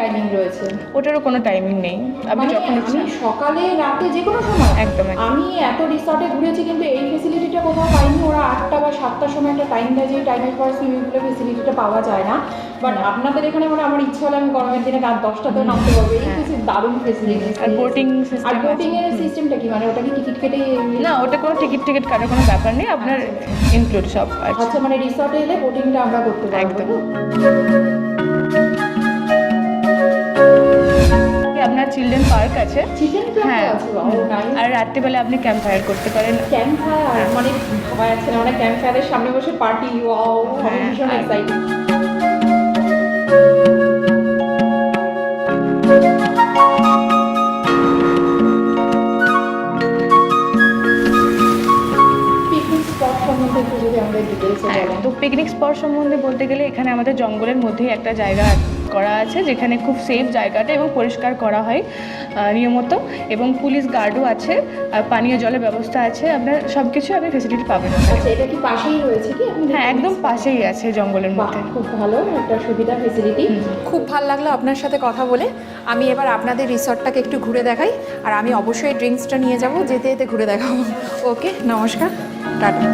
Timing রয়েছে? ওটারও কোনো timing নেই, আপনি মানে যখন ইচ্ছা। আমি সকালে রাতে যে কোনো সময়? একদম। আমি এত রিসর্টে ঘুরেছি কিন্তু এই ফেসিলিটিটা কোথাও পাইনি। ওরা 8টা বা 7টার সময় একটা টাইম দেয়, যে টাইমের পর সুইমিং পুলের ফেসিলিটিটা পাওয়া যায় না। বাট আপনাদের এখানে মানে আমার ইচ্ছা হলে আমি গরমের দিনে রাত 10টাতেও নামতে পারবো। এই দারুণ ফেসিলিটি। আর বোটিং আর সিস্টেম বোটিং এর সিস্টেমটা কি, মানে ওটা কি টিকিট কেটে? না, ওটা কোনো টিকিট কাটার কোনো ব্যাপার নেই, আপনার ইনক্লুড সব আছে। আচ্ছা, মানে রিসর্টে এলে বোটিংটা আমরা করতে পারবো? একদম। আপনার চিলড্রেন পার্ক আছে। চিকেন হ্যাঁ, আছে? ও নাইস। আর রাত্রিবেলা আপনি ক্যাম্প ফায়ার করতে পারেন। ক্যাম্প ফায়ার মানে ভাবা যাচ্ছে না, মানে ক্যাম্প ফায়ারের সামনে বসে পার্টি। ওয়াও, আমি হ্যাঁ, ভীষণ এক্সাইটেড। পিকনিক স্পট সম্বন্ধে একটু যদি আমাদের ডিটেলসে বলেন। তো পিকনিক স্পট সম্বন্ধে বলতে গেলে এখানে আমাদের জঙ্গলের মধ্যেই একটা জায়গা করা আছে, যেখানে খুব সেফ জায়গাটা এবং পরিষ্কার করা হয় নিয়মিত, এবং পুলিশ গার্ডও আছে, আর পানীয় জলের ব্যবস্থা আছে, আপনার সব কিছু আপনি ফেসিলিটি পাবেন। আচ্ছা, এটা কি পাশেই রয়েছে কি? হ্যাঁ, একদম পাশেই আছে জঙ্গলের মধ্যে। খুব ভালো একটা সুবিধা, ফেসিলিটি। খুব ভালো লাগলো আপনার সাথে কথা বলে। আমি এবার আপনাদের রিসর্টটাকে একটু ঘুরে দেখাই, আর আমি অবশ্যই ড্রিঙ্কসটা নিয়ে যাব, যেতে যেতে ঘুরে দেখাবো। ওকে, নমস্কার, টাটা।